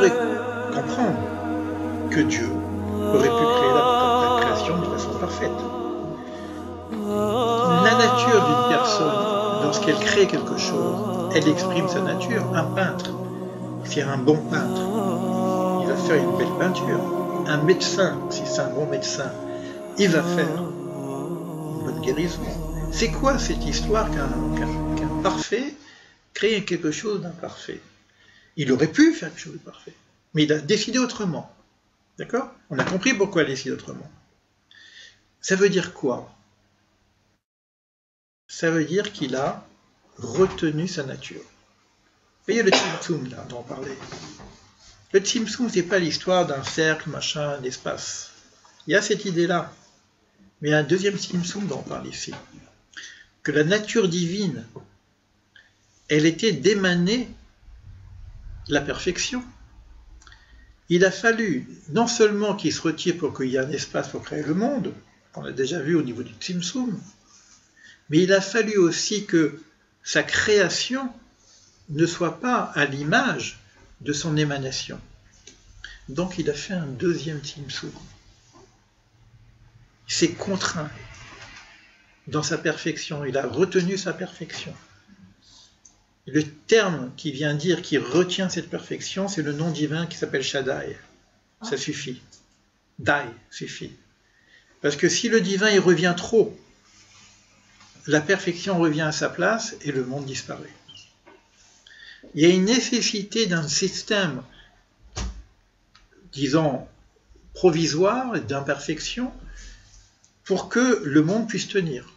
pourrait comprendre que Dieu aurait pu créer la création de façon parfaite. La nature d'une personne, lorsqu'elle crée quelque chose, elle exprime sa nature. Un peintre, c'est un bon peintre, il va faire une belle peinture. Un médecin, si c'est un bon médecin, il va faire une bonne guérison. C'est quoi cette histoire qu'un parfait crée quelque chose d'imparfait? Il aurait pu faire quelque chose de parfait, mais il a décidé autrement. D'accord? On a compris pourquoi il a décidé autrement. Ça veut dire quoi? Ça veut dire qu'il a retenu sa nature. Vous voyez le Tzimtzum là dont on parlait. Le Tzimtzum, c'est pas l'histoire d'un cercle, machin, d'espace. Il y a cette idée-là. Mais il y a un deuxième Tzimtzum dont on parle ici. Que la nature divine, elle était d'émaner la perfection. Il a fallu non seulement qu'il se retire pour qu'il y ait un espace pour créer le monde, qu'on a déjà vu au niveau du Tzimtzum, mais il a fallu aussi que sa création ne soit pas à l'image de son émanation. Donc il a fait un deuxième Tzimtzum. Il s'est contraint dans sa perfection, il a retenu sa perfection. Le terme qui vient dire qu'il retient cette perfection, c'est le nom divin qui s'appelle Shaddai. Ça suffit. Dai suffit. Parce que si le divin il revient trop, la perfection revient à sa place et le monde disparaît. Il y a une nécessité d'un système, disons, provisoire et d'imperfection pour que le monde puisse tenir.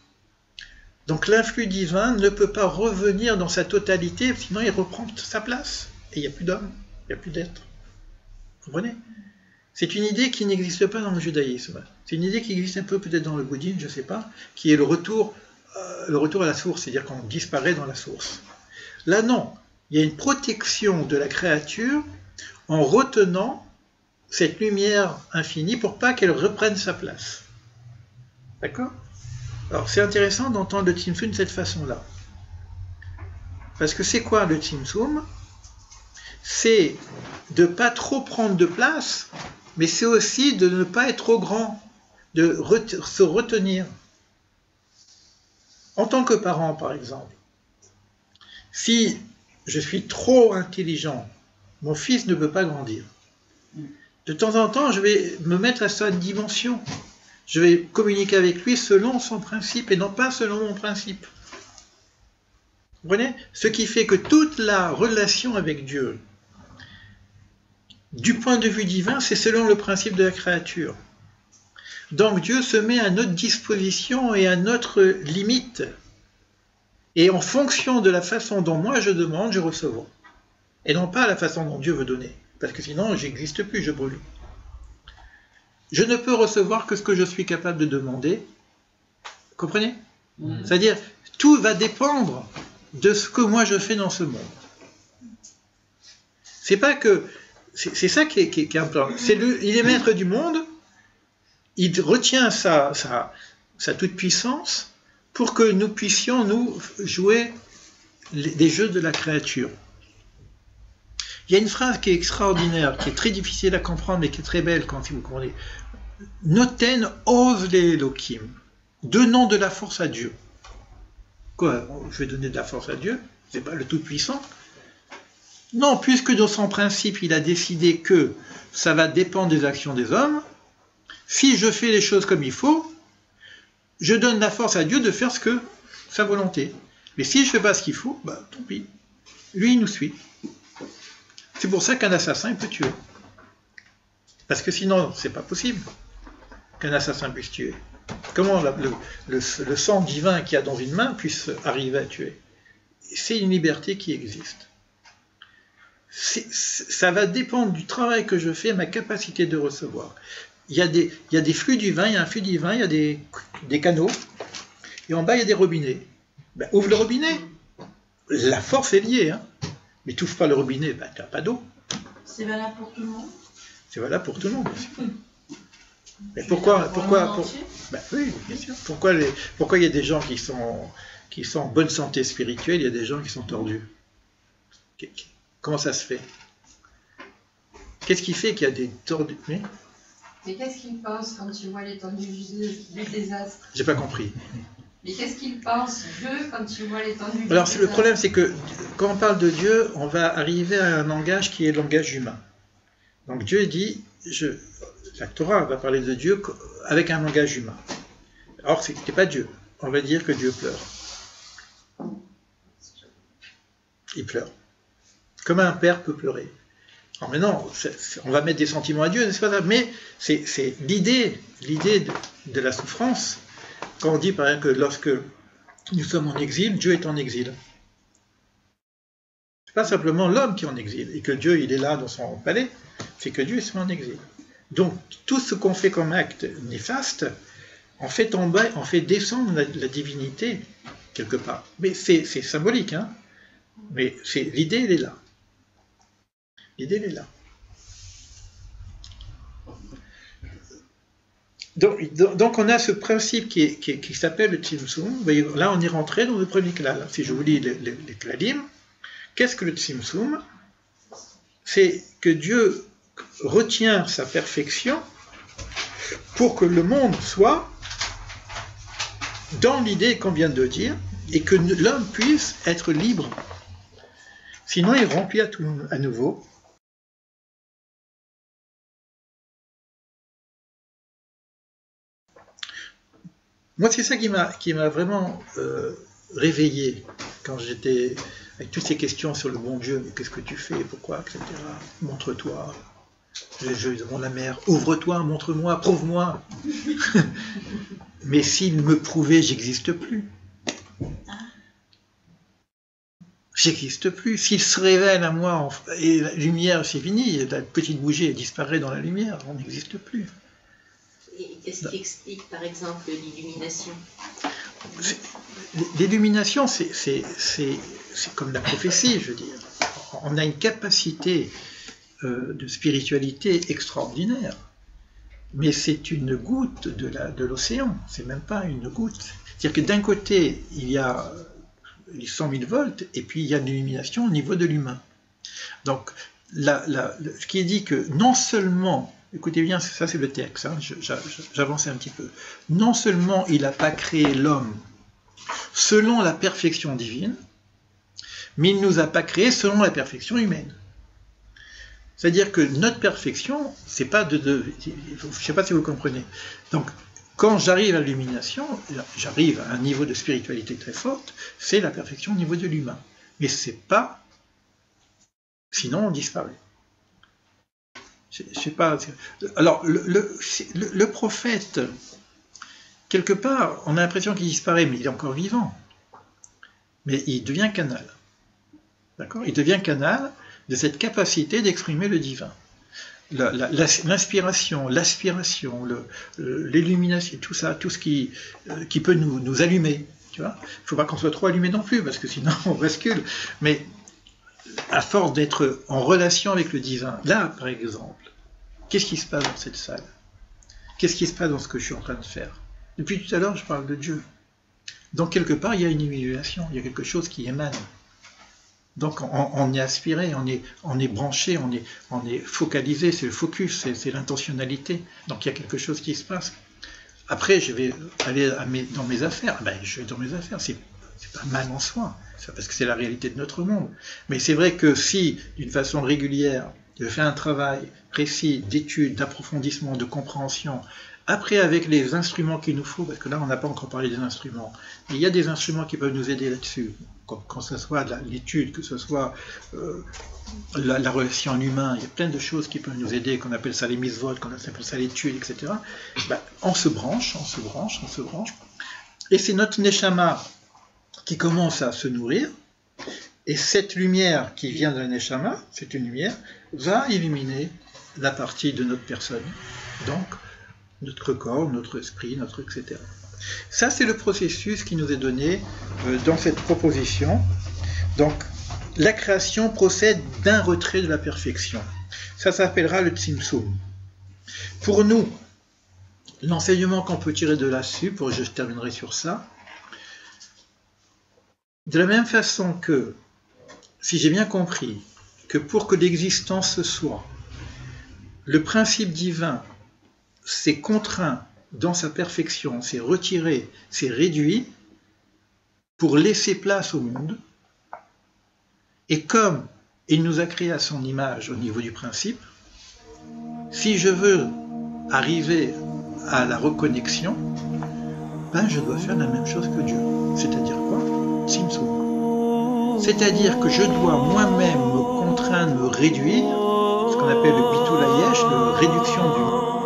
Donc l'influx divin ne peut pas revenir dans sa totalité, sinon il reprend sa place. Et il n'y a plus d'homme, il n'y a plus d'être. Vous comprenez? C'est une idée qui n'existe pas dans le judaïsme. C'est une idée qui existe un peu peut-être dans le bouddhisme, je ne sais pas, qui est le retour à la source, c'est-à-dire qu'on disparaît dans la source. Là non, il y a une protection de la créature en retenant cette lumière infinie pour pas qu'elle reprenne sa place. D'accord? Alors c'est intéressant d'entendre le Tzimtzum de cette façon-là. Parce que c'est quoi le Tzimtzum? C'est de ne pas trop prendre de place, mais c'est aussi de ne pas être trop grand, de se retenir. En tant que parent, par exemple, si je suis trop intelligent, mon fils ne peut pas grandir. De temps en temps, je vais me mettre à sa dimension. Je vais communiquer avec lui selon son principe et non pas selon mon principe. Vous comprenez? Ce qui fait que toute la relation avec Dieu, du point de vue divin, c'est selon le principe de la créature. Donc Dieu se met à notre disposition et à notre limite. Et en fonction de la façon dont moi je demande, je recevrai. Et non pas la façon dont Dieu veut donner. Parce que sinon, j'existe plus, je brûle. Je ne peux recevoir que ce que je suis capable de demander. Vous comprenez? C'est-à-dire, tout va dépendre de ce que moi je fais dans ce monde. C'est pas que... C'est ça qui est important. Il est maître du monde, il retient sa toute-puissance pour que nous puissions, nous, jouer des jeux de la créature. Il y a une phrase qui est extraordinaire, qui est très difficile à comprendre, mais qui est très belle quand vous comprenez. Noten ose les Elohim. Donnons de la force à Dieu. Quoi? Je vais donner de la force à Dieu? C'est pas le Tout-Puissant? Non, puisque dans son principe, il a décidé que ça va dépendre des actions des hommes, si je fais les choses comme il faut, je donne la force à Dieu de faire ce que sa volonté. Mais si je ne fais pas ce qu'il faut, bah tant pis. Lui, il nous suit. C'est pour ça qu'un assassin, il peut tuer. Parce que sinon, c'est pas possible qu'un assassin puisse tuer. Comment le sang divin qu'il y a dans une main puisse arriver à tuer? C'est une liberté qui existe. Ça va dépendre du travail que je fais, ma capacité de recevoir. Il y a des flux du vin, il y a un flux divin, il y a des canaux, et en bas, il y a des robinets. Ben, ouvre le robinet. La force est liée, hein. Mais tu n'ouvres pas le robinet, ben, tu n'as pas d'eau. C'est valable pour tout le monde? C'est valable pour tout le monde, bien sûr. Mais pourquoi ben, oui, bien sûr. Pourquoi il y a des gens qui sont en bonne santé spirituelle, il y a des gens qui sont tordus? Comment ça se fait? Qu'est-ce qui fait qu'il y a des tordus? Mais qu'est-ce qu'il pense quand tu vois l'étendue du désastre? J'ai pas compris. Mais qu'est-ce qu'il pense, Dieu, quand tu vois l'étendue du Alors désastre? le problème, c'est que quand on parle de Dieu, on va arriver à un langage qui est le langage humain. Donc Dieu dit, la Torah va parler de Dieu avec un langage humain. Or, ce n'est pas Dieu. On va dire que Dieu pleure. Il pleure. Comme un père peut pleurer. Alors maintenant, on va mettre des sentiments à Dieu, n'est-ce pas? Mais c'est l'idée de la souffrance. Quand on dit par exemple que lorsque nous sommes en exil, Dieu est en exil. C'est pas simplement l'homme qui est en exil, et que Dieu il est là dans son palais, c'est que Dieu est en exil. Donc tout ce qu'on fait comme acte néfaste, en fait tomber, en fait descendre la divinité quelque part. Mais c'est symbolique, hein. Mais l'idée, elle est là. L'idée, elle est là. Donc on a ce principe qui s'appelle le Tzimtzum. Là, on est rentré dans le premier klal. Si je vous lis les klalim, qu'est-ce que le Tzimtzum? C'est que Dieu retient sa perfection pour que le monde soit dans l'idée qu'on vient de dire et que l'homme puisse être libre. Sinon, il remplit à nouveau. Moi, c'est ça qui m'a vraiment réveillé quand j'étais avec toutes ces questions sur le bon Dieu. Mais qu'est-ce que tu fais? Pourquoi? Etc. Montre-toi. Je demande à la mère, ouvre-toi, montre-moi, prouve-moi. Mais s'il me prouvait, j'existe plus. J'existe plus. S'il se révèle à moi, et la lumière, c'est fini, la petite bougie elle disparaît dans la lumière, on n'existe plus. Et qu'est-ce qui explique, par exemple, l'illumination? L'illumination, c'est comme la prophétie, je veux dire. On a une capacité de spiritualité extraordinaire, mais c'est une goutte de l'océan, c'est même pas une goutte. C'est-à-dire que d'un côté, il y a les 100 000 volts, et puis il y a une illumination au niveau de l'humain. Donc, ce qui est dit que non seulement, écoutez bien, ça c'est le texte, hein, j'avance un petit peu, non seulement il n'a pas créé l'homme selon la perfection divine, mais il ne nous a pas créé selon la perfection humaine. C'est-à-dire que notre perfection, c'est pas je ne sais pas si vous comprenez. Donc, quand j'arrive à l'illumination, j'arrive à un niveau de spiritualité très forte, c'est la perfection au niveau de l'humain. Mais c'est pas, sinon on disparaît. Je sais pas. Alors, le prophète, quelque part, on a l'impression qu'il disparaît, mais il est encore vivant. Mais il devient canal. D'accord? Il devient canal de cette capacité d'exprimer le divin. L'inspiration, l'aspiration, l'illumination, tout ça, tout ce qui peut nous allumer. Tu vois, il ne faut pas qu'on soit trop allumé non plus, parce que sinon on bascule. Mais à force d'être en relation avec le divin, là, par exemple, qu'est-ce qui se passe dans cette salle? Qu'est-ce qui se passe dans ce que je suis en train de faire? Depuis tout à l'heure, je parle de Dieu. Donc, quelque part, il y a une illumination, il y a quelque chose qui émane. Donc on est aspiré, on est branché, on est focalisé, c'est le focus, c'est l'intentionnalité. Donc il y a quelque chose qui se passe. Après, je vais aller dans mes affaires. Ben, je vais dans mes affaires, c'est pas mal en soi, parce que c'est la réalité de notre monde. Mais c'est vrai que si, d'une façon régulière, je fais un travail précis d'étude, d'approfondissement, de compréhension, après avec les instruments qu'il nous faut, parce que là on n'a pas encore parlé des instruments, mais il y a des instruments qui peuvent nous aider là-dessus, quand ce soit l'étude, que ce soit la relation humaine, il y a plein de choses qui peuvent nous aider, qu'on appelle ça les mitzvot, qu'on appelle ça l'étude, etc. Ben, on se branche, et c'est notre neshama qui commence à se nourrir, et cette lumière qui vient de la neshama, cette lumière, va illuminer la partie de notre personne, donc notre corps, notre esprit, etc. Ça, c'est le processus qui nous est donné dans cette proposition. Donc, la création procède d'un retrait de la perfection. Ça s'appellera le Tzimtzum. Pour nous, l'enseignement qu'on peut tirer de là-dessus, je terminerai sur ça, de la même façon que, si j'ai bien compris, que pour que l'existence soit, le principe divin s'est contraint dans sa perfection, s'est retiré, s'est réduit pour laisser place au monde. Et comme il nous a créé à son image au niveau du principe, si je veux arriver à la reconnexion, ben je dois faire la même chose que Dieu. C'est-à-dire quoi? Simsum. C'est-à-dire que je dois moi-même me contraindre, me réduire, ce qu'on appelle le bitulayesh, la réduction du monde.